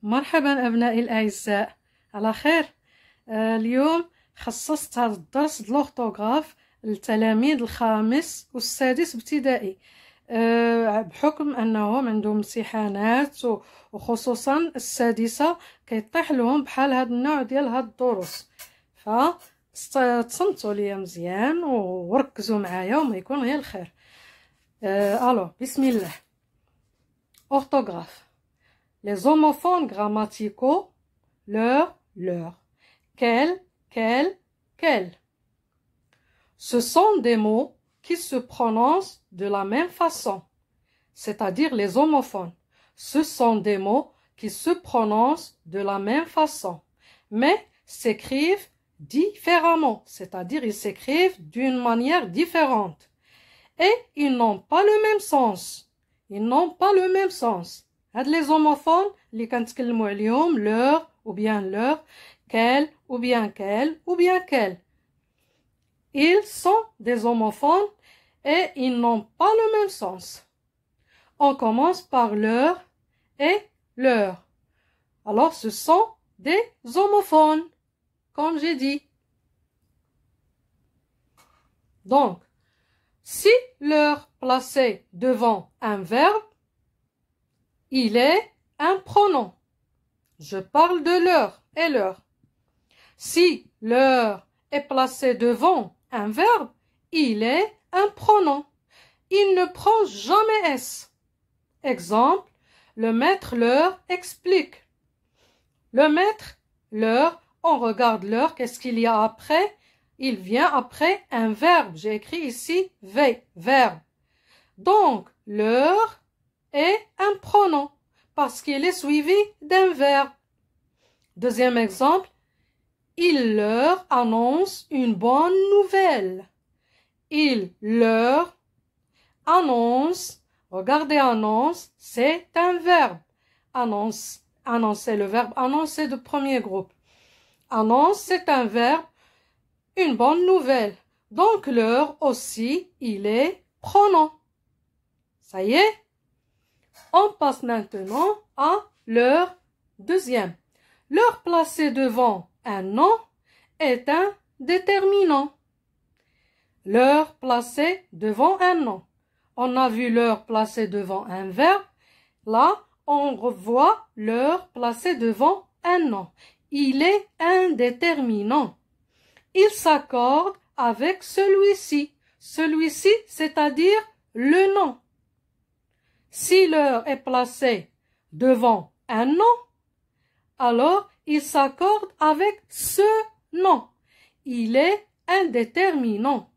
مرحبا أبنائي الأعزاء على خير. اليوم خصصت هذا الدرس د لورتوغراف للتلاميذ الخامس والسادس ابتدائي، بحكم أنهم عندهم امتحانات وخصوصا السادسة كيطيح لهم بحال هذا النوع ديال هاد الدروس، فتصنتوا ليا مزيان وركزوا معايا وما يكون غير الخير. الو بسم الله. Orthographe. Les homophones grammaticaux, leur, quel, quel. Ce sont des mots qui se prononcent de la même façon, c'est-à-dire les homophones. Ce sont des mots qui se prononcent de la même façon, mais s'écrivent différemment, c'est-à-dire ils s'écrivent d'une manière différente. Et ils n'ont pas le même sens. Ils n'ont pas le même sens. هاد les homophones اللي كنتكلموا عليهم leur ou bien leur, quel ou bien quel ou bien quel. Ils sont des homophones et ils n'ont pas le même sens. On commence par leur et leur. Alors ce sont des homophones, comme j'ai dit. Donc, si leur placé devant un verbe, il est un pronom. Je parle de leur et leur. Si leur est placé devant un verbe, il est un pronom. Il ne prend jamais S. Exemple, le maître leur explique. Le maître leur, on regarde leur, qu'est-ce qu'il y a après? Il vient après un verbe. J'ai écrit ici verbe. Donc, leur est un pronom parce qu'il est suivi d'un verbe. Deuxième exemple, il leur annonce une bonne nouvelle. Il leur annonce, regardez annonce, c'est un verbe. Annonce, annoncer, le verbe annoncer de premier groupe. Annonce, c'est un verbe, une bonne nouvelle. Donc leur aussi, il est pronom. Ça y est? On passe maintenant à leur deuxième. Leur placé devant un nom est un déterminant. Leur placé devant un nom. On a vu leur placé devant un verbe. Là, on revoit leur placé devant un nom. Il est un déterminant. Il s'accorde avec celui-ci. Celui-ci, c'est-à-dire le nom. Si leur est placé devant un nom, alors il s'accorde avec ce nom. Il est un déterminant.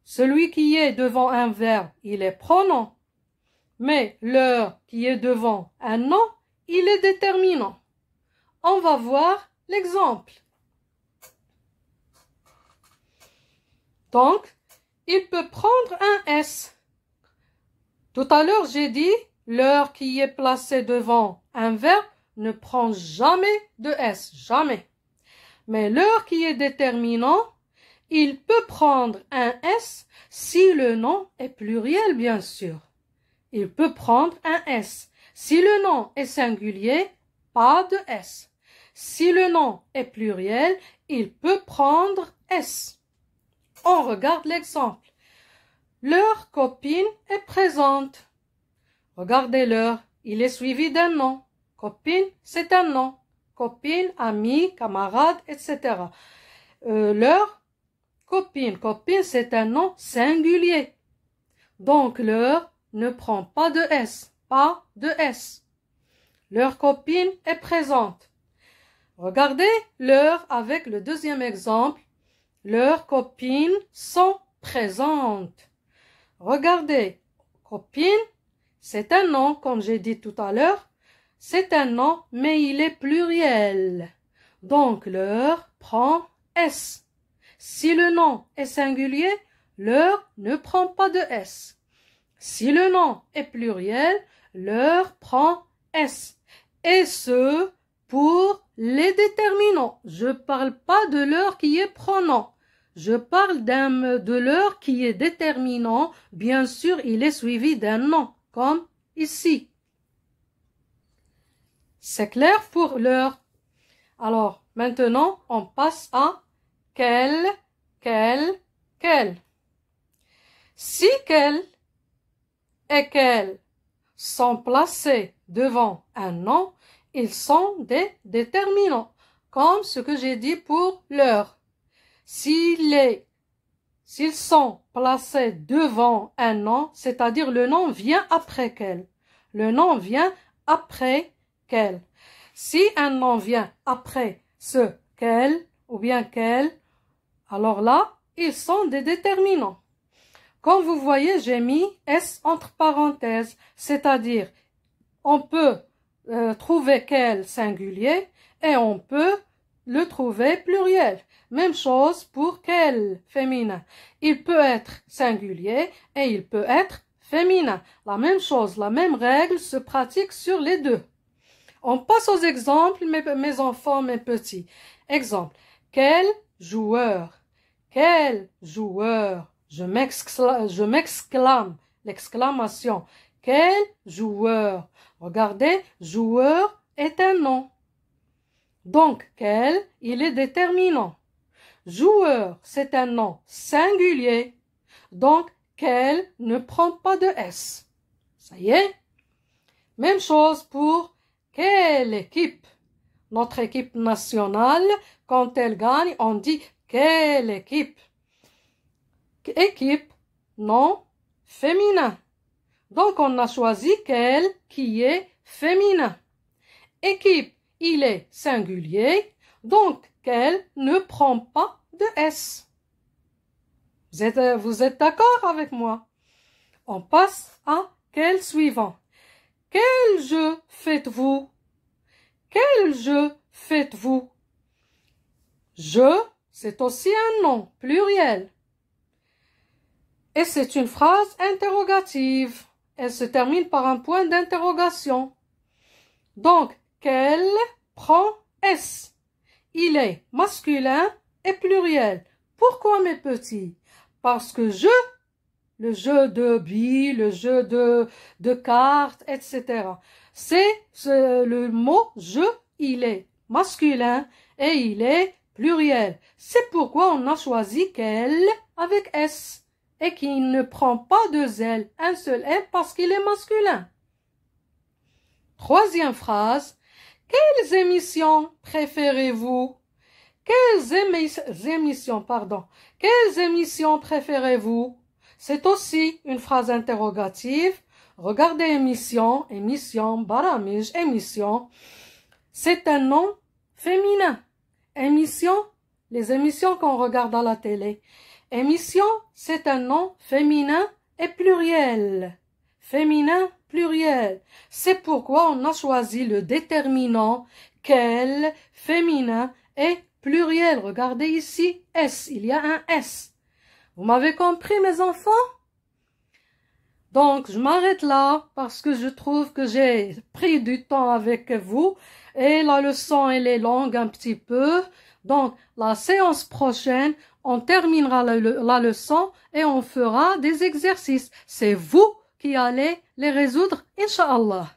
Celui qui est devant un verbe, il est pronom. Mais leur qui est devant un nom, il est déterminant. On va voir l'exemple. Donc, il peut prendre un S. Tout à l'heure, j'ai dit, leur qui est placé devant un verbe ne prend jamais de S, jamais. Mais leur qui est déterminant, il peut prendre un S si le nom est pluriel, bien sûr. Il peut prendre un S. Si le nom est singulier, pas de S. Si le nom est pluriel, il peut prendre S. On regarde l'exemple. Leur copine est présente. Regardez-leur, il est suivi d'un nom. Copine, c'est un nom. Copine, ami, camarade, etc. Leur copine, c'est un nom singulier. Donc leur ne prend pas de S, pas de S. Leur copine est présente. Regardez leur avec le deuxième exemple. Leurs copines sont présentes. Regardez, copine, c'est un nom, comme j'ai dit tout à l'heure. C'est un nom, mais il est pluriel. Donc, leur prend S. Si le nom est singulier, leur ne prend pas de S. Si le nom est pluriel, leur prend S. Et ce, pour les déterminants. Je parle pas de leur qui est pronom. Je parle de leur qui est déterminant. Bien sûr, il est suivi d'un nom, comme ici. C'est clair pour leur. Alors, maintenant, on passe à quel. Si quel et quel sont placés devant un nom, ils sont des déterminants, comme ce que j'ai dit pour leur. S'ils sont placés devant un nom, c'est-à-dire le nom vient après quel. Le nom vient après quel. Si un nom vient après ce quel ou bien quel, alors là, ils sont des déterminants. Comme vous voyez, j'ai mis S entre parenthèses, c'est-à-dire on peut trouver quel singulier et on peut le trouver pluriel. Même chose pour quel féminin. Il peut être singulier et il peut être féminin. La même chose, la même règle se pratique sur les deux. On passe aux exemples, mes enfants, mes petits. Exemple. Quel joueur? Quel joueur? Je m'exclame. L'exclamation. Quel joueur? Regardez, joueur est un nom. Donc, quel, il est déterminant. Joueur, c'est un nom singulier. Donc, quel ne prend pas de S. Ça y est? Même chose pour quelle équipe. Notre équipe nationale, quand elle gagne, on dit quelle équipe. Équipe, nom féminin. Donc, on a choisi quel qui est féminin. Équipe, il est singulier. Donc, quel ne prend pas de S. Vous êtes d'accord avec moi? On passe à quel suivant. Quel jeu faites-vous? Quel jeu faites-vous? Je, c'est aussi un nom pluriel. Et c'est une phrase interrogative. Elle se termine par un point d'interrogation. Donc, quel prend S. Il est masculin et pluriel. Pourquoi, mes petits? Parce que je, le jeu de billes, le jeu de cartes, etc. C'est le mot je, il est masculin et il est pluriel. C'est pourquoi on a choisi quel avec S et qui ne prend pas deux L, un seul L parce qu'il est masculin. Troisième phrase. Quelles émissions préférez-vous? Quelles émissions préférez-vous? C'est aussi une phrase interrogative. Regardez émission, baramige, émission. C'est un nom féminin. Émission, les émissions qu'on regarde à la télé. Émission, c'est un nom féminin et pluriel. Féminin, pluriel. C'est pourquoi on a choisi le déterminant quel, féminin et pluriel. Regardez ici, S. Il y a un S. Vous m'avez compris, mes enfants? Donc, je m'arrête là parce que je trouve que j'ai pris du temps avec vous et la leçon, elle est longue un petit peu. Donc, la séance prochaine, on terminera la leçon et on fera des exercices. C'est vous qui allez les résoudre, Inch'Allah.